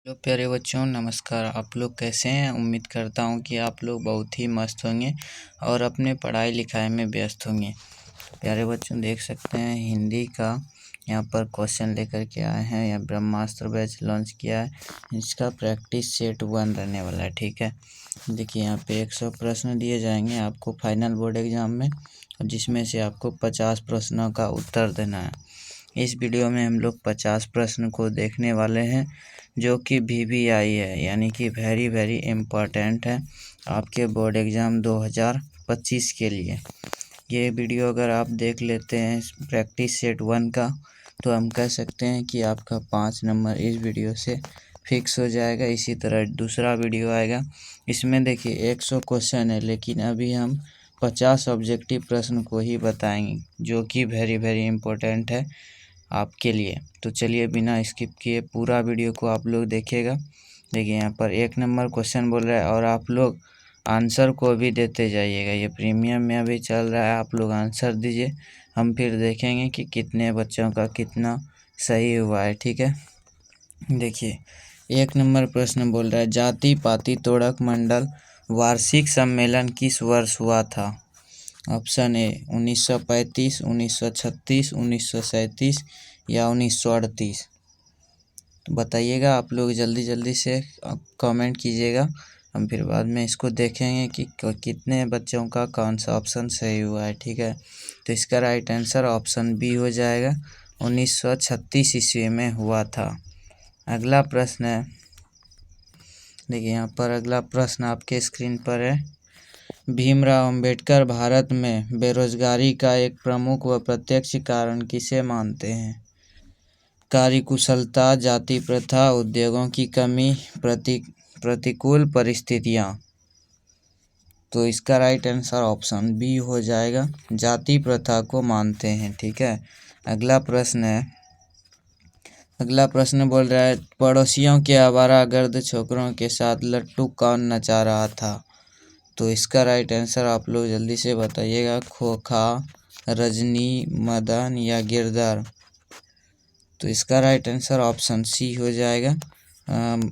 Hello प्यारे बच्चों, नमस्कार। आप लोग कैसे हैं? उम्मीद करता हूं कि आप लोग बहुत ही मस्त होंगे और अपने पढ़ाई लिखाई में व्यस्त होंगे। प्यारे बच्चों, देख सकते हैं हिंदी का यहाँ पर क्वेश्चन लेकर के आए हैं। यहाँ ब्रह्मास्त्र बैच लॉन्च किया है। इसका प्रैक्टिस सेट 1 रहने वाला है। ठीक है, देखिए यहाँ पे 100 प्रश्न दिए जाएंगे आपको फाइनल बोर्ड एग्जाम में, जिसमें से आपको 50 प्रश्नों का उत्तर देना है। इस वीडियो में हम लोग 50 प्रश्न को देखने वाले हैं, जो कि VVI है, यानी कि वेरी वेरी इम्पॉर्टेंट है आपके बोर्ड एग्ज़ाम 2025 के लिए। ये वीडियो अगर आप देख लेते हैं प्रैक्टिस सेट 1 का, तो हम कह सकते हैं कि आपका 5 नंबर इस वीडियो से फिक्स हो जाएगा। इसी तरह दूसरा वीडियो आएगा, इसमें देखिए 100 क्वेश्चन है, लेकिन अभी हम 50 ऑब्जेक्टिव प्रश्न को ही बताएंगे, जो कि वेरी वेरी इम्पोर्टेंट है आपके लिए। तो चलिए बिना स्किप किए पूरा वीडियो को आप लोग देखिएगा। देखिए यहाँ पर 1 नंबर क्वेश्चन बोल रहा है और आप लोग आंसर को भी देते जाइएगा। ये प्रीमियम में अभी चल रहा है, आप लोग आंसर दीजिए, हम फिर देखेंगे कि कितने बच्चों का कितना सही हुआ है। ठीक है, देखिए 1 नंबर प्रश्न बोल रहा है, जाति पाति तोड़क मंडल वार्षिक सम्मेलन किस वर्ष हुआ था? ऑप्शन ए 1935, 1936, 1937 या 1938। बताइएगा आप लोग, जल्दी जल्दी से कमेंट कीजिएगा। हम फिर बाद में इसको देखेंगे कि कितने बच्चों का कौन सा ऑप्शन सही हुआ है। ठीक है, तो इसका राइट आंसर ऑप्शन बी हो जाएगा, 1936 ईस्वी में हुआ था। अगला प्रश्न है, देखिए यहाँ पर अगला प्रश्न आपके स्क्रीन पर है। भीमराव अंबेडकर भारत में बेरोजगारी का एक प्रमुख व प्रत्यक्ष कारण किसे मानते हैं? कार्यकुशलता, जाति प्रथा, उद्योगों की कमी, प्रतिकूल परिस्थितियां। तो इसका राइट आंसर ऑप्शन बी हो जाएगा, जाति प्रथा को मानते हैं। ठीक है, अगला प्रश्न है, अगला प्रश्न बोल रहा है, पड़ोसियों के आवारागर्द छोकरों के साथ लट्टू कौन नचा रहा था? तो इसका राइट आंसर आप लोग जल्दी से बताइएगा, खोखा, रजनी, मदन या गिरधर। तो इसका राइट आंसर ऑप्शन सी हो जाएगा,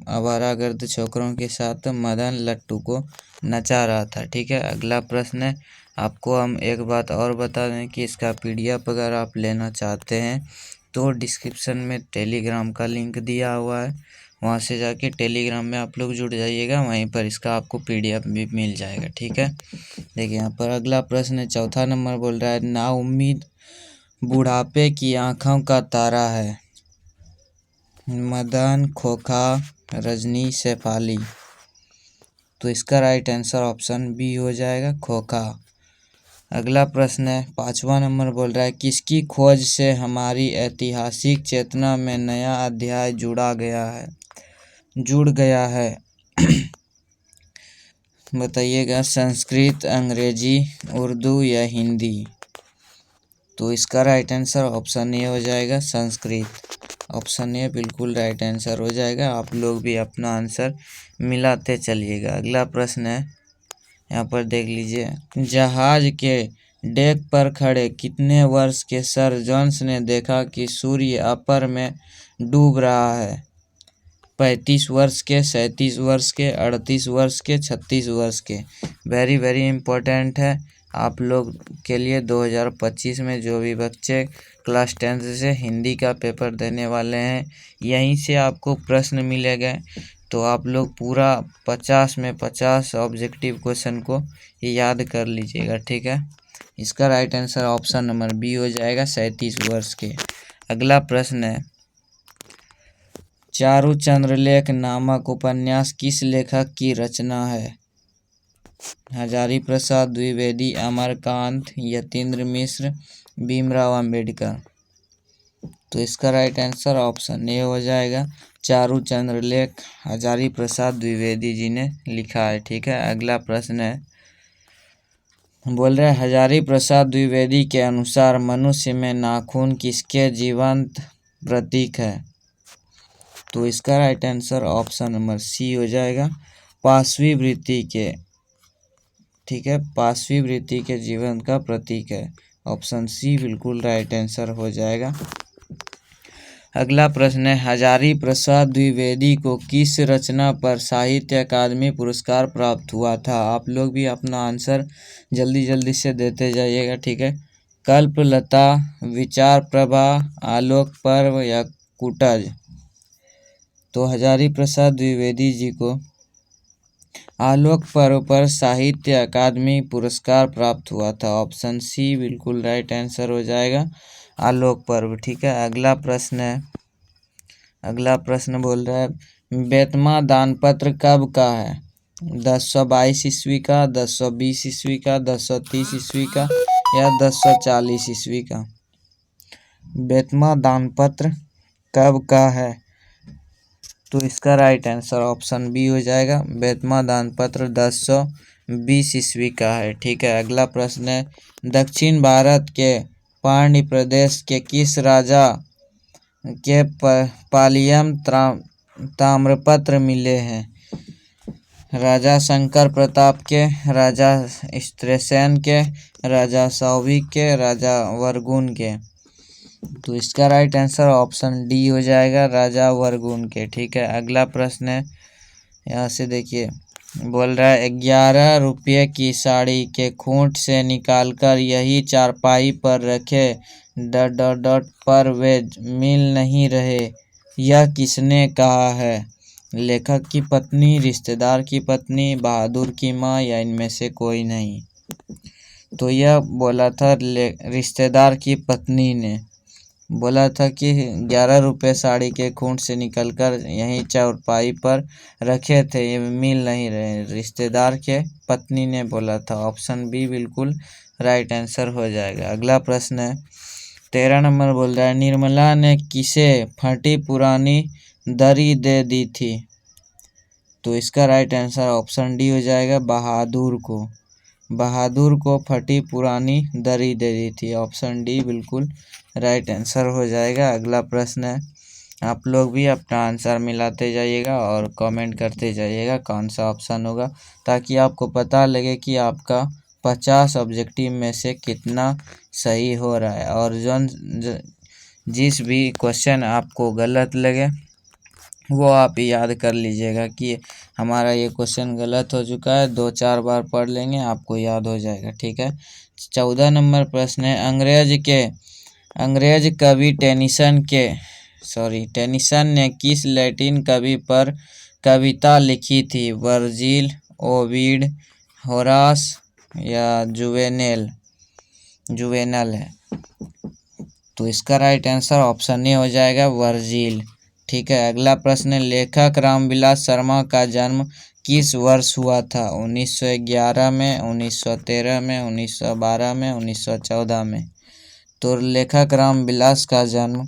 आवारागर्द छोकरों के साथ मदन लट्टू को नचा रहा था। ठीक है, अगला प्रश्न है, आपको हम एक बात और बता दें कि इसका PDF अगर आप लेना चाहते हैं तो डिस्क्रिप्शन में टेलीग्राम का लिंक दिया हुआ है, वहाँ से जाके टेलीग्राम में आप लोग जुड़ जाइएगा, वहीं पर इसका आपको PDF भी मिल जाएगा। ठीक है, देखिए यहाँ पर अगला प्रश्न है, चौथा नंबर बोल रहा है, नाउम्मीद बुढ़ापे की आँखों का तारा है? मदन, खोखा, रजनी, शेफाली। तो इसका राइट आंसर ऑप्शन बी हो जाएगा, खोखा। अगला प्रश्न है, 5वां नंबर बोल रहा है, किसकी खोज से हमारी ऐतिहासिक चेतना में नया अध्याय जुड़ गया है? बताइएगा, संस्कृत, अंग्रेजी, उर्दू या हिंदी। तो इसका राइट आंसर ऑप्शन ए हो जाएगा, संस्कृत। ऑप्शन ए बिल्कुल राइट आंसर हो जाएगा। आप लोग भी अपना आंसर मिलाते चलिएगा। अगला प्रश्न है, यहाँ पर देख लीजिए, जहाज के डेक पर खड़े कितने वर्ष के सर जोन्स ने देखा कि सूर्य अपर में डूब रहा है? 35 वर्ष के, 37 वर्ष के, 38 वर्ष के, 36 वर्ष के। वेरी वेरी इम्पोर्टेंट है आप लोग के लिए। 2025 में जो भी बच्चे क्लास 10 से हिंदी का पेपर देने वाले हैं, यहीं से आपको प्रश्न मिलेगा, तो आप लोग पूरा 50 में 50 ऑब्जेक्टिव क्वेश्चन को याद कर लीजिएगा। ठीक है, इसका right answer option number B हो जाएगा, 37 वर्ष के। अगला प्रश्न है, चारु चंद्रलेख नामक उपन्यास किस लेखक की रचना है? हजारी प्रसाद द्विवेदी, अमरकांत, यतीन्द्र मिश्र, भीमराव अंबेडकर। तो इसका राइट आंसर ऑप्शन ए हो जाएगा, चारु चंद्रलेख हजारी प्रसाद द्विवेदी जी ने लिखा है। ठीक है, अगला प्रश्न है, बोल रहे हैं, हजारी प्रसाद द्विवेदी के अनुसार मनुष्य में नाखून किसके जीवंत प्रतीक है? तो इसका right answer option number C हो जाएगा, पांचवी वृत्ति के। ठीक है, पांचवी वृत्ति के जीवन का प्रतीक है। ऑप्शन सी बिल्कुल राइट आंसर हो जाएगा। अगला प्रश्न है, हजारी प्रसाद द्विवेदी को किस रचना पर साहित्य अकादमी पुरस्कार प्राप्त हुआ था? आप लोग भी अपना आंसर जल्दी जल्दी से देते जाइएगा, ठीक है। कल्पलता, विचार प्रभा, आलोक पर्व या कुटज? तो हजारी प्रसाद द्विवेदी जी को आलोक पर्व पर साहित्य अकादमी पुरस्कार प्राप्त हुआ था। ऑप्शन सी बिल्कुल राइट आंसर हो जाएगा, आलोक पर्व, ठीक है। अगला प्रश्न है, अगला प्रश्न बोल रहा है, बेतमा दानपत्र कब का है? 1022 ईस्वी का, 1020 ईस्वी का, 1030 ईस्वी का या 1040 ईस्वी का? बेतमा दानपत्र कब का है? तो इसका राइट आंसर ऑप्शन बी हो जाएगा, बेतमा दानपत्र 1020 ईस्वी का है, ठीक है। अगला प्रश्न है, दक्षिण भारत के पांड्य प्रदेश के किस राजा के पालियम ताम्रपत्र मिले हैं? राजा शंकर प्रताप के, राजा स्त्रेसेन के, राजा सौविक के, राजा वर्गुन के? तो इसका राइट आंसर ऑप्शन डी हो जाएगा, राजा वर्गुन के, ठीक है। अगला प्रश्न है, यहाँ से देखिए, बोल रहा है 11 रुपये की साड़ी के खूंट से निकालकर यही चारपाई पर रखे पर वे मिल नहीं रहे, यह किसने कहा है? लेखक की पत्नी, रिश्तेदार की पत्नी, बहादुर की माँ या इनमें से कोई नहीं? तो यह बोला था रिश्तेदार की पत्नी ने, बोला था कि 11 रुपये साड़ी के खूंट से निकलकर यहीं चारपाई पर रखे थे, ये मिल नहीं रहे, रिश्तेदार के पत्नी ने बोला था। ऑप्शन बी बिल्कुल राइट आंसर हो जाएगा। अगला प्रश्न है, 13 नंबर बोल रहा है, निर्मला ने किसे फटी पुरानी दरी दे दी थी? तो इसका राइट आंसर ऑप्शन डी हो जाएगा, बहादुर को, बहादुर को फटी पुरानी दरी दे दी थी। ऑप्शन डी बिल्कुल राइट आंसर हो जाएगा। अगला प्रश्न है, आप लोग भी अपना आंसर मिलाते जाइएगा और कमेंट करते जाइएगा कौन सा ऑप्शन होगा, ताकि आपको पता लगे कि आपका 50 ऑब्जेक्टिव में से कितना सही हो रहा है। और जिस भी क्वेश्चन आपको गलत लगे वो आप याद कर लीजिएगा कि हमारा ये क्वेश्चन गलत हो चुका है, 2-4 बार पढ़ लेंगे आपको याद हो जाएगा, ठीक है। 14 नंबर प्रश्न है, अंग्रेज कवि टेनिसन ने किस लैटिन कवि पर कविता लिखी थी? वर्जिल, ओविड, होरास या जुवेनल है? तो इसका राइट आंसर ऑप्शन ए हो जाएगा, वर्जिल, ठीक है। अगला प्रश्न है, लेखक रामविलास शर्मा का जन्म किस वर्ष हुआ था? 1911 में, 1913 में, 1912 में, 1914 में? तो लेखक रामविलास का जन्म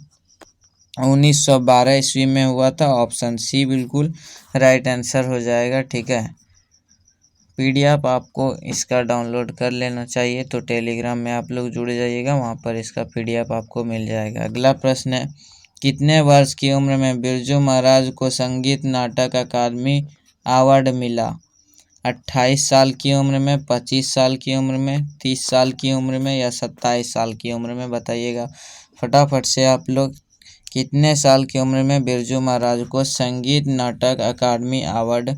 1912 ईस्वी में हुआ था। ऑप्शन सी बिल्कुल राइट आंसर हो जाएगा, ठीक है। पीडीएफ आपको इसका डाउनलोड कर लेना चाहिए, तो टेलीग्राम में आप लोग जुड़ जाइएगा, वहाँ पर इसका पीडीएफ आपको मिल जाएगा। अगला प्रश्न है, कितने वर्ष की उम्र में बिरजू महाराज को संगीत नाटक अकादमी अवार्ड मिला? 28 साल की उम्र में, 25 साल की उम्र में, 30 साल की उम्र में या 27 साल की उम्र में? बताइएगा फटाफट से आप लोग, कितने साल की उम्र में बिरजू महाराज को संगीत नाटक अकादमी अवार्ड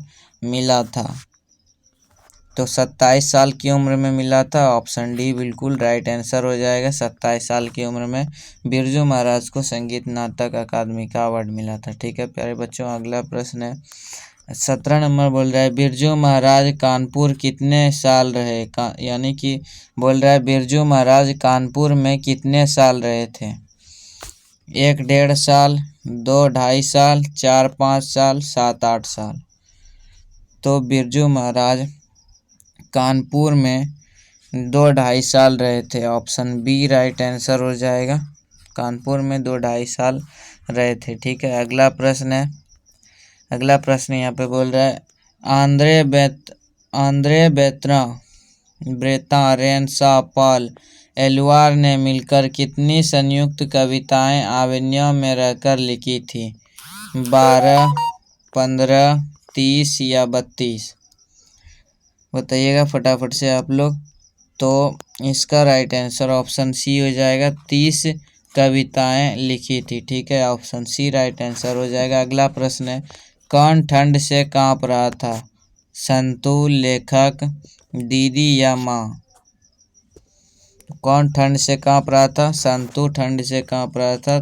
मिला था? तो 27 साल की उम्र में मिला था। ऑप्शन डी बिल्कुल राइट आंसर हो जाएगा, 27 साल की उम्र में बिरजू महाराज को संगीत नाटक अकादमी का अवार्ड मिला था, ठीक है प्यारे बच्चों। अगला प्रश्न है, 17 नंबर बोल रहा है, बिरजू महाराज कानपुर कितने साल रहे? यानी कि बोल रहा है बिरजू महाराज कानपुर में कितने साल रहे थे? 1-1.5 साल, 2-2.5 साल, 4-5 साल, 7-8 साल? तो बिरजू महाराज कानपुर में 2-2.5 साल रहे थे। ऑप्शन बी राइट आंसर हो जाएगा, कानपुर में 2-2.5 साल रहे थे, ठीक है। अगला प्रश्न है, अगला प्रश्न यहाँ पे बोल रहा है, आंद्रे ब्रेता रेनसा पॉल एलुआर ने मिलकर कितनी संयुक्त कविताएं अवेन्यू में रहकर लिखी थी? 12, 15, 30 या 32? बताइएगा फटाफट से आप लोग। तो इसका राइट आंसर ऑप्शन सी हो जाएगा, 30 कविताएं लिखी थी। ठीक है, ऑप्शन सी राइट आंसर हो जाएगा। अगला प्रश्न है, कौन ठंड से कांप रहा था? संतू, लेखक, दीदी या माँ? कौन ठंड से कांप रहा था? संतू ठंड से कांप रहा था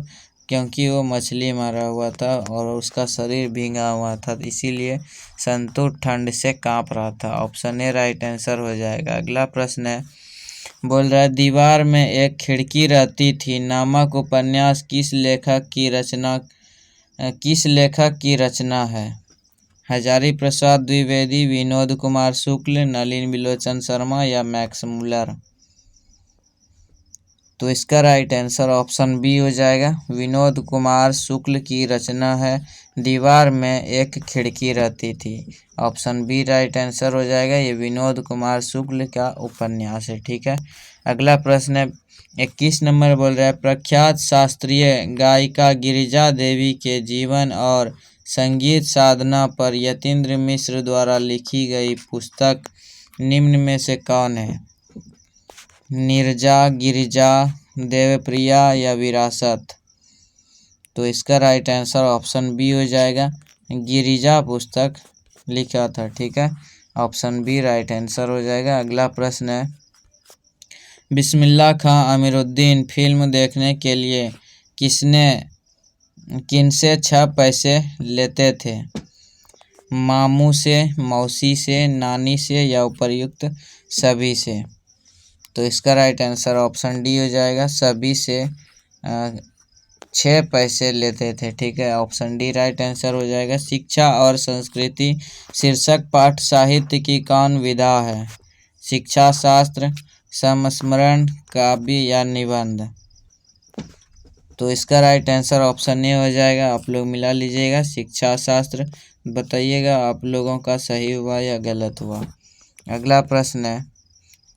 क्योंकि वो मछली मारा हुआ था और उसका शरीर भींगा हुआ था, इसीलिए संतू ठंड से कांप रहा था। ऑप्शन ए राइट आंसर हो जाएगा। अगला प्रश्न है, बोल रहा है, दीवार में एक खिड़की रहती थी नामक उपन्यास किस लेखक की रचना है? हजारी प्रसाद द्विवेदी, विनोद कुमार शुक्ल, नलिन बिलोचन शर्मा या मैक्स मुलर? तो इसका राइट आंसर ऑप्शन बी हो जाएगा। विनोद कुमार शुक्ल की रचना है दीवार में एक खिड़की रहती थी। ऑप्शन बी राइट आंसर हो जाएगा। ये विनोद कुमार शुक्ल का उपन्यास है। ठीक है, अगला प्रश्न है 21 नंबर, बोल रहा है, प्रख्यात शास्त्रीय गायिका गिरिजा देवी के जीवन और संगीत साधना पर यतीन्द्र मिश्र द्वारा लिखी गई पुस्तक निम्न में से कौन है? नीरजा, गिरिजा, देवप्रिया या विरासत? तो इसका राइट आंसर ऑप्शन बी हो जाएगा। गिरिजा पुस्तक लिखा था। ठीक है, ऑप्शन बी राइट आंसर हो जाएगा। अगला प्रश्न है, बिस्मिल्लाह खां अमीरुद्दीन फिल्म देखने के लिए किनसे 6 पैसे लेते थे? मामू से, मौसी से, नानी से या उपर्युक्त सभी से? तो इसका राइट आंसर ऑप्शन डी हो जाएगा। सभी से 6 पैसे लेते थे। ठीक है, ऑप्शन डी राइट आंसर हो जाएगा। शिक्षा और संस्कृति शीर्षक पाठ साहित्य की कौन विधा है? शिक्षा शास्त्र, संस्मरण, काव्य या निबंध? तो इसका राइट आंसर ऑप्शन ए हो जाएगा। आप लोग मिला लीजिएगा, शिक्षा शास्त्र। बताइएगा आप लोगों का सही हुआ या गलत हुआ। अगला प्रश्न है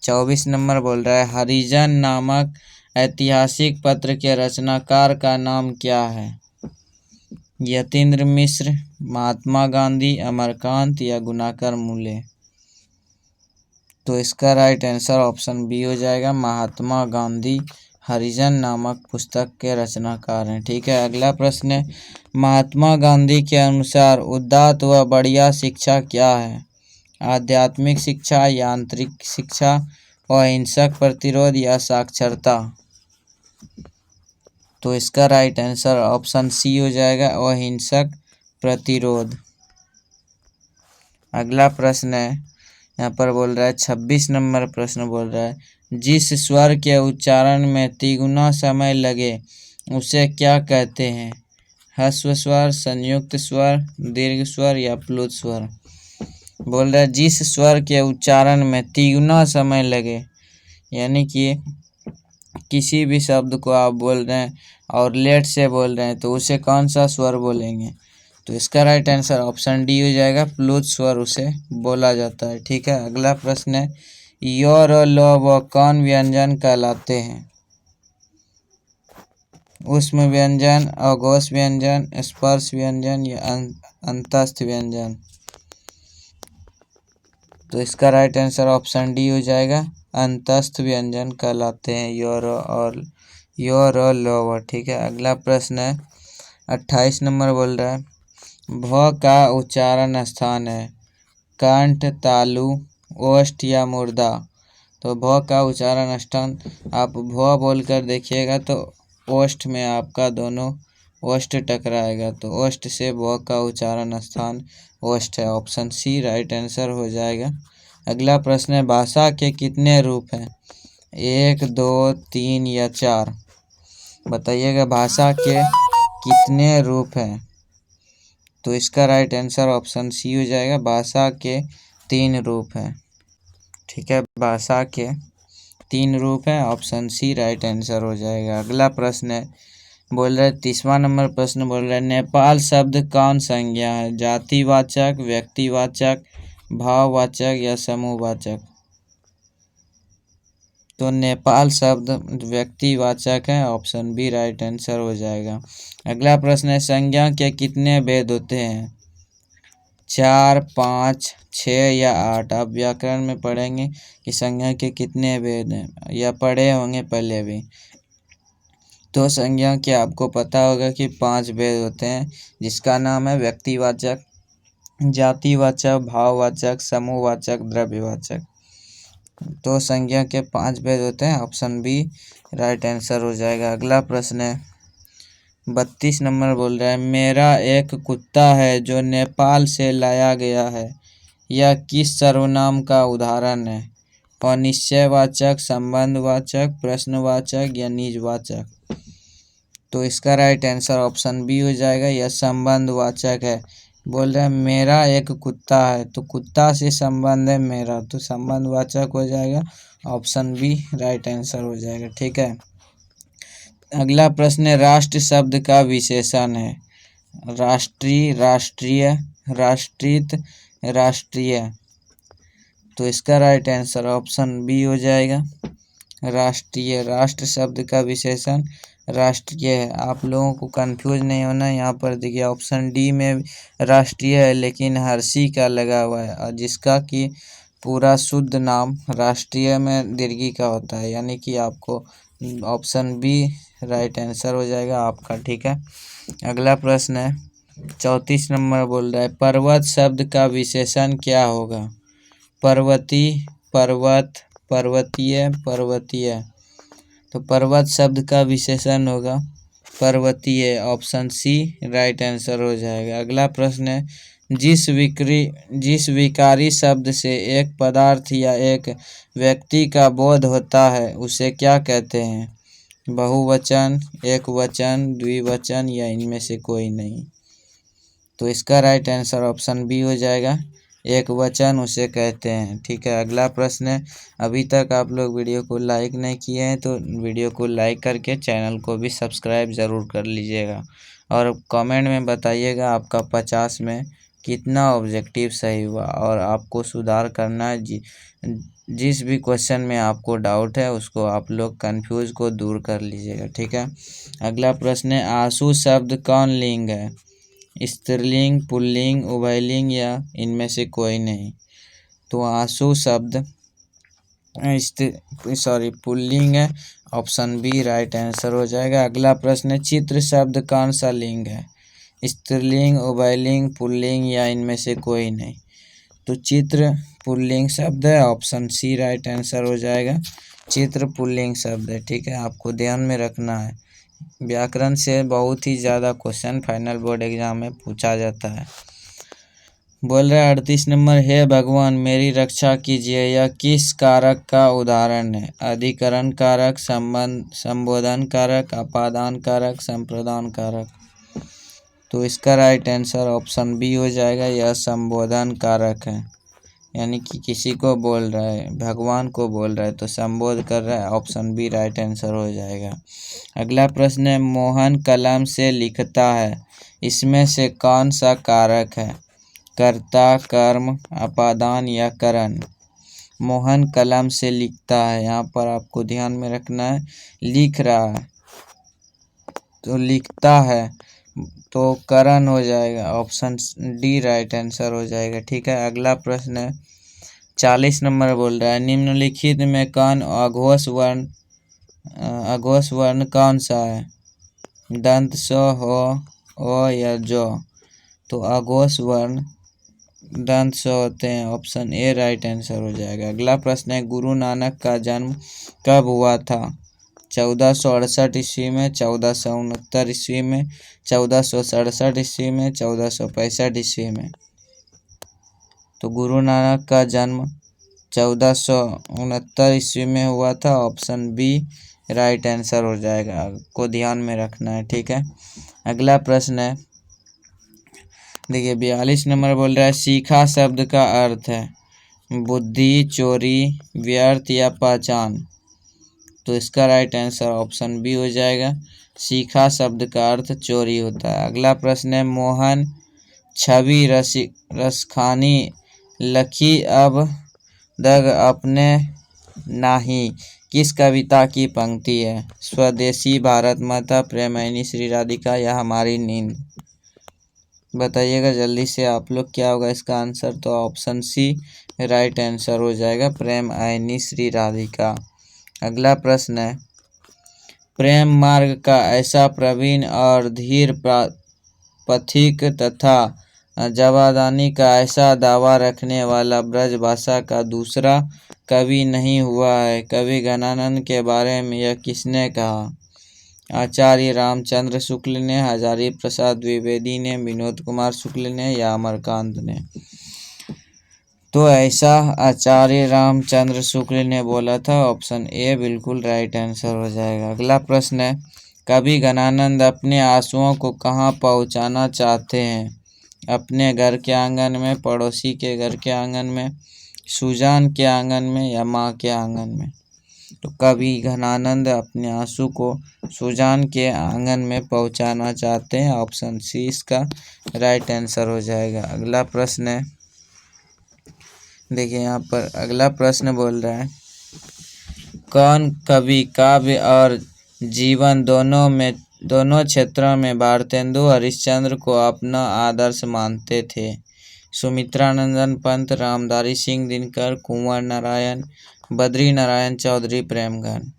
24 नंबर, बोल रहा है, हरिजन नामक ऐतिहासिक पत्र के रचनाकार का नाम क्या है? यतीन्द्र मिश्र, महात्मा गांधी, अमरकांत या गुणाकर मूले? तो इसका राइट आंसर ऑप्शन बी हो जाएगा। महात्मा गांधी हरिजन नामक पुस्तक के रचनाकार हैं। ठीक है, अगला प्रश्न है, महात्मा गांधी के अनुसार उदात्त व बढ़िया शिक्षा क्या है? आध्यात्मिक शिक्षा, यांत्रिक शिक्षा, अहिंसक प्रतिरोध या साक्षरता? तो इसका राइट आंसर ऑप्शन सी हो जाएगा, अहिंसक प्रतिरोध। अगला प्रश्न है, यहाँ पर बोल रहा है 26 नंबर प्रश्न बोल रहा है, जिस स्वर के उच्चारण में तिगुना समय लगे उसे क्या कहते हैं? ह्रस्व स्वर, संयुक्त स्वर, दीर्घ स्वर या प्लुत स्वर? बोल रहा है जिस स्वर के उच्चारण में तिगुना समय लगे, यानी कि किसी भी शब्द को आप बोल रहे हैं और लेट से बोल रहे हैं तो उसे कौन सा स्वर बोलेंगे? तो इसका राइट आंसर ऑप्शन डी हो जाएगा, प्लुत स्वर उसे बोला जाता है। ठीक है, अगला प्रश्न है, य र ल व कौन व्यंजन कहलाते हैं? ऊष्म व्यंजन, अघोष व्यंजन, स्पर्श व्यंजन या अंतस्थ व्यंजन? तो इसका राइट आंसर ऑप्शन डी हो जाएगा, अंतस्थ व्यंजन कहलाते हैं य र ल व। ठीक है, अगला प्रश्न है 28 नंबर बोल रहा है, भ का उच्चारण स्थान है कंठ, तालु, ओष्ठ या मूर्धा? तो भ का उच्चारण स्थान आप भ बोलकर देखिएगा तो ओष्ठ में आपका दोनों ओष्ठ टकराएगा, तो ओष्ठ से भ का उच्चारण स्थान ओष्ठ है। ऑप्शन सी राइट आंसर हो जाएगा। अगला प्रश्न है, भाषा के कितने रूप हैं? 1, 2, 3 या 4? बताइएगा भाषा के कितने रूप हैं? तो इसका राइट आंसर ऑप्शन सी हो जाएगा, भाषा के 3 रूप हैं। ठीक है, भाषा के 3 रूप हैं, ऑप्शन सी राइट आंसर हो जाएगा। अगला प्रश्न है, बोल रहे 30वां नंबर प्रश्न बोल रहे, नेपाल शब्द कौन संज्ञा है? जातिवाचक, व्यक्तिवाचक, भाववाचक या समूहवाचक? तो नेपाल शब्द व्यक्तिवाचक है, ऑप्शन बी राइट आंसर हो जाएगा। अगला प्रश्न है, संज्ञा के कितने भेद होते हैं? 4, 5, 6 या 8? आप व्याकरण में पढ़ेंगे कि संज्ञा के कितने भेद हैं, या पढ़े होंगे पहले भी। तो संज्ञा के आपको पता होगा कि 5 भेद होते हैं, जिसका नाम है व्यक्तिवाचक, जातिवाचक, भाववाचक, समूहवाचक, द्रव्यवाचक। तो संज्ञा के 5 भेद होते हैं, ऑप्शन बी राइट आंसर हो जाएगा। अगला प्रश्न है 32 नंबर बोल रहा है, मेरा एक कुत्ता है जो नेपाल से लाया गया है, यह किस सर्वनाम का उदाहरण है? और निश्चयवाचक, संबंधवाचक, प्रश्नवाचक या निजवाचक। तो इसका राइट आंसर ऑप्शन बी हो जाएगा, यह संबंधवाचक है। बोल रहे हैं मेरा एक कुत्ता है, तो कुत्ता से संबंध है मेरा, तो संबंधवाचक हो जाएगा, ऑप्शन बी राइट आंसर हो जाएगा। ठीक है। अगला प्रश्न है, राष्ट्र शब्द का विशेषण है? राष्ट्रीय, राष्ट्रीय, राष्ट्रित, राष्ट्रीय। तो इसका राइट आंसर ऑप्शन बी हो जाएगा, राष्ट्रीय। राष्ट्र शब्द का विशेषण राष्ट्रीय है। आप लोगों को कंफ्यूज नहीं होना, यहाँ पर देखिए ऑप्शन डी में राष्ट्रीय है लेकिन हर्षी का लगा हुआ है, और जिसका कि पूरा शुद्ध नाम राष्ट्रीय में दीर्घी का होता है, यानी कि आपको ऑप्शन बी राइट आंसर हो जाएगा आपका। ठीक है। अगला प्रश्न है 34 नंबर बोल रहा है, पर्वत शब्द का विशेषण क्या होगा? पर्वती, पर्वत, पर्वतीय, पर्वतीय। तो पर्वत शब्द का विशेषण होगा पर्वतीय, ऑप्शन सी राइट आंसर हो जाएगा। अगला प्रश्न है, जिस विकारी शब्द से एक पदार्थ या एक व्यक्ति का बोध होता है उसे क्या कहते हैं? बहुवचन, एकवचन, द्विवचन या इनमें से कोई नहीं। तो इसका राइट आंसर ऑप्शन बी हो जाएगा, एक वचन उसे कहते हैं। ठीक है। अगला प्रश्न है, अभी तक आप लोग वीडियो को लाइक नहीं किए हैं तो वीडियो को लाइक करके चैनल को भी सब्सक्राइब ज़रूर कर लीजिएगा, और कमेंट में बताइएगा आपका 50 में कितना ऑब्जेक्टिव सही हुआ, और आपको सुधार करना है। जिस भी क्वेश्चन में आपको डाउट है उसको आप लोग कन्फ्यूज को दूर कर लीजिएगा। ठीक है। अगला प्रश्न है, आंसू शब्द कौन लिंग है? स्त्रीलिंग, पुल्लिंग, उभयलिंग या इनमें से कोई नहीं। तो आंसू शब्द पुल्लिंग है, ऑप्शन बी राइट आंसर हो जाएगा। अगला प्रश्न है, चित्र शब्द कौन सा लिंग है? स्त्रीलिंग, उभयलिंग, पुल्लिंग या इनमें से कोई नहीं। तो चित्र पुल्लिंग शब्द है, ऑप्शन सी राइट आंसर हो जाएगा। चित्र पुल्लिंग शब्द है। ठीक है। आपको ध्यान में रखना है, व्याकरण से बहुत ही ज़्यादा क्वेश्चन फाइनल बोर्ड एग्जाम में पूछा जाता है। बोल रहा है 38 नंबर, हे भगवान मेरी रक्षा कीजिए, यह किस कारक का उदाहरण है? अधिकरण कारक, संबोधन कारक, अपादान कारक, संप्रदान कारक। तो इसका राइट आंसर ऑप्शन बी हो जाएगा, यह संबोधन कारक है, यानी कि किसी को बोल रहा है, भगवान को बोल रहा है तो संबोध कर रहा है, ऑप्शन बी राइट आंसर हो जाएगा। अगला प्रश्न है, मोहन कलम से लिखता है, इसमें से कौन सा कारक है? कर्ता, कर्म, अपादान या करण। मोहन कलम से लिखता है, यहाँ पर आपको ध्यान में रखना है, लिख रहा है तो लिखता है तो करण हो जाएगा, ऑप्शन डी राइट आंसर हो जाएगा। ठीक है। अगला प्रश्न है 40 नंबर बोल रहा है, निम्नलिखित में कौन अघोष वर्ण कौन सा है? दंत, स, हो, ओ या जो। तो अघोष वर्ण दंत स होते हैं, ऑप्शन ए राइट आंसर हो जाएगा। अगला प्रश्न है, गुरु नानक का जन्म कब हुआ था? 1468 ईस्वी में, 1469 ईस्वी में, 1467 ईस्वी में, 1465 ईस्वी में। तो गुरु नानक का जन्म 1469 ईस्वी में हुआ था, ऑप्शन बी राइट आंसर हो जाएगा, आपको ध्यान में रखना है। ठीक है। अगला प्रश्न है, देखिए 42 नंबर बोल रहा है, सीखा शब्द का अर्थ है बुद्धि, चोरी, व्यर्थ या पहचान। तो इसका राइट आंसर ऑप्शन बी हो जाएगा, सीखा शब्द का अर्थ चोरी होता है। अगला प्रश्न है, मोहन छवि रसखानी लखी अब दग अपने नाही, किस कविता की पंक्ति है? स्वदेशी, भारत माता, प्रेमैनी श्री राधिका या हमारी नींद। बताइएगा जल्दी से आप लोग क्या होगा इसका आंसर। तो ऑप्शन सी राइट आंसर हो जाएगा, प्रेम आइनी श्री राधिका। अगला प्रश्न है प्रेम मार्ग का ऐसा प्रवीण और धीर पथिक तथा जवादानी का ऐसा दावा रखने वाला ब्रजभाषा का दूसरा कवि नहीं हुआ है। कवि घनानंद के बारे में यह किसने कहा? आचार्य रामचंद्र शुक्ल ने, हजारी प्रसाद द्विवेदी ने, विनोद कुमार शुक्ल ने या अमरकांत ने? तो ऐसा आचार्य रामचंद्र शुक्ल ने बोला था। ऑप्शन ए बिल्कुल राइट आंसर हो जाएगा। अगला प्रश्न है, कवि घनानंद अपने आंसुओं को कहाँ पहुँचाना चाहते हैं? अपने घर के आंगन में, पड़ोसी के घर के आंगन में, सुजान के आंगन में या माँ के आंगन में? तो कवि घनानंद अपने आंसू को सुजान के आंगन में पहुँचाना चाहते हैं। ऑप्शन सी इसका राइट आंसर हो जाएगा। अगला प्रश्न है, देखिए यहाँ पर अगला प्रश्न बोल रहा है, कौन कवि काव्य और जीवन दोनों क्षेत्रों में भारतेंदु हरिश्चंद्र को अपना आदर्श मानते थे? सुमित्रानंदन पंत, रामधारी सिंह दिनकर, कुंवर नारायण, बद्री नारायण चौधरी, प्रेमगन?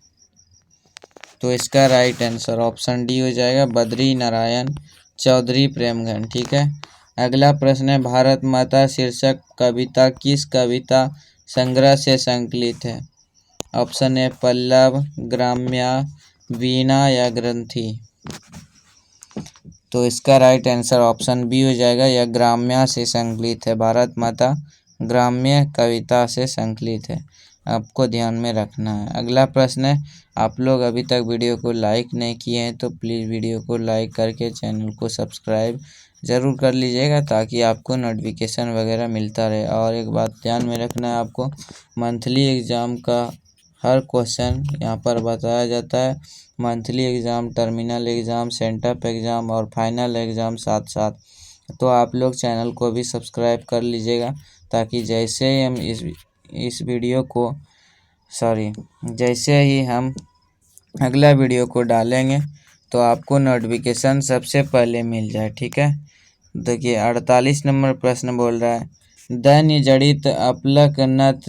तो इसका राइट आंसर ऑप्शन डी हो जाएगा, बद्री नारायण चौधरी प्रेमगन। ठीक है। अगला प्रश्न है, भारत माता शीर्षक कविता किस कविता संग्रह से संकलित है? ऑप्शन ए पल्लव, ग्राम्या, वीणा या ग्रंथि? तो इसका राइट आंसर ऑप्शन बी हो जाएगा, यह ग्राम्या से संकलित है। भारत माता ग्राम्य कविता से संकलित है, आपको ध्यान में रखना है। अगला प्रश्न है, आप लोग अभी तक वीडियो को लाइक नहीं किए हैं तो प्लीज़ वीडियो को लाइक करके चैनल को सब्सक्राइब ज़रूर कर लीजिएगा ताकि आपको नोटिफिकेशन वगैरह मिलता रहे। और एक बात ध्यान में रखना है आपको, मंथली एग्ज़ाम का हर क्वेश्चन यहाँ पर बताया जाता है। Monthly exam, terminal exam, sent up exam और फाइनल एग्ज़ाम साथ साथ। तो आप लोग चैनल को भी सब्सक्राइब कर लीजिएगा ताकि जैसे ही हम इस वीडियो को जैसे ही हम अगला वीडियो को डालेंगे तो आपको नोटिफिकेशन सबसे पहले मिल जाए। ठीक है। देखिए 48 नंबर प्रश्न बोल रहा है, दैन्य जड़ित अपलक नत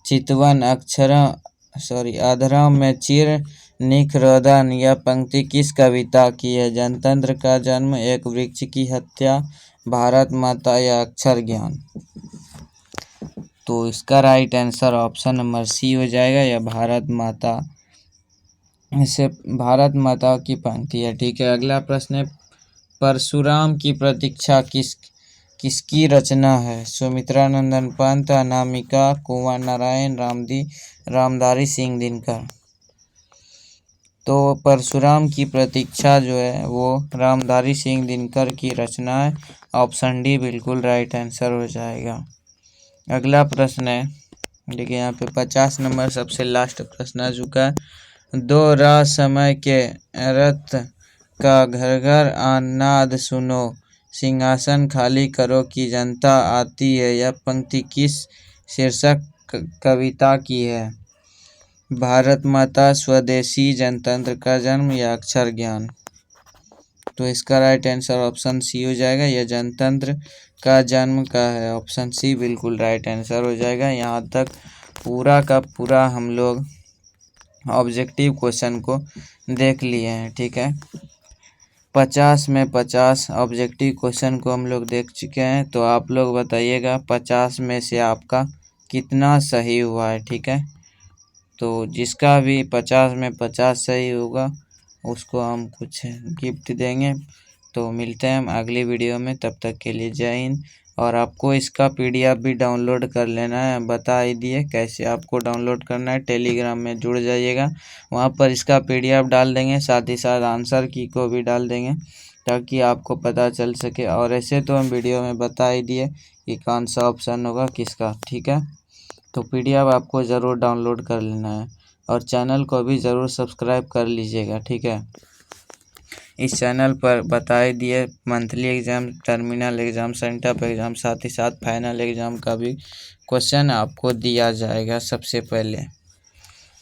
चितवन अधरों में चिर निखरोधन यह पंक्ति किस कविता की है? जनतंत्र का जन्म, एक वृक्ष की हत्या, भारत माता या अक्षर ज्ञान? तो इसका right answer option number C हो जाएगा, यह भारत माता की पंक्ति है। ठीक है। अगला प्रश्न है, परशुराम की प्रतीक्षा किसकी रचना है? सुमित्रानंदन पंत, अनामिका, कुंवर नारायण, रामधारी सिंह दिनकर? तो परशुराम की प्रतीक्षा जो है वो रामधारी सिंह दिनकर की रचना है। ऑप्शन डी बिल्कुल राइट आंसर हो जाएगा। अगला प्रश्न है, देखिए यहाँ पे 50 नंबर सबसे लास्ट प्रश्न आ चुका है, दो राह समय के रथ का घर घर नाद सुनो, सिंहासन खाली करो की जनता आती है यह पंक्ति किस शीर्षक कविता की है? भारत माता, स्वदेशी, जनतंत्र का जन्म या अक्षर ज्ञान? तो इसका राइट आंसर ऑप्शन सी हो जाएगा, यह जनतंत्र का जन्म का है। ऑप्शन सी बिल्कुल राइट आंसर हो जाएगा। यहाँ तक पूरा का पूरा हम लोग ऑब्जेक्टिव क्वेश्चन को देख लिए हैं। ठीक है। 50 में 50 ऑब्जेक्टिव क्वेश्चन को हम लोग देख चुके हैं। तो आप लोग बताइएगा 50 में से आपका कितना सही हुआ है। ठीक है। तो जिसका भी 50 में 50 सही होगा उसको हम कुछ गिफ्ट देंगे। तो मिलते हैं हम अगली वीडियो में, तब तक के लिए जय हिंद। और आपको इसका PDF भी डाउनलोड कर लेना है, बता ही दिए कैसे आपको डाउनलोड करना है। टेलीग्राम में जुड़ जाइएगा, वहाँ पर इसका PDF डाल देंगे, साथ ही साथ आंसर की को भी डाल देंगे ताकि आपको पता चल सके। और ऐसे तो हम वीडियो में बता ही दिए कि कौन सा ऑप्शन होगा किसका। ठीक है। तो PDF आपको ज़रूर डाउनलोड कर लेना है और चैनल को भी ज़रूर सब्सक्राइब कर लीजिएगा। ठीक है। इस चैनल पर बताए दिए monthly exam, terminal exam, sent up exam, साथ ही साथ फाइनल एग्ज़ाम का भी क्वेश्चन आपको दिया जाएगा सबसे पहले।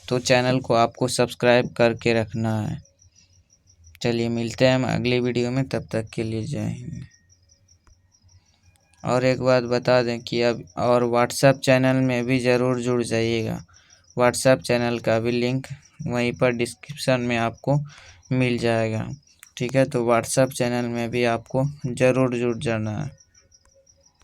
तो चैनल को आपको सब्सक्राइब करके रखना है। चलिए मिलते हैं हम अगली वीडियो में, तब तक के लिए जय हिंद। और एक बात बता दें कि अब और व्हाट्सएप चैनल में भी ज़रूर जुड़ जाइएगा। व्हाट्सएप चैनल का भी लिंक वहीं पर डिस्क्रिप्शन में आपको मिल जाएगा। ठीक है, तो व्हाट्सएप चैनल में भी आपको ज़रूर जुड़ जाना है।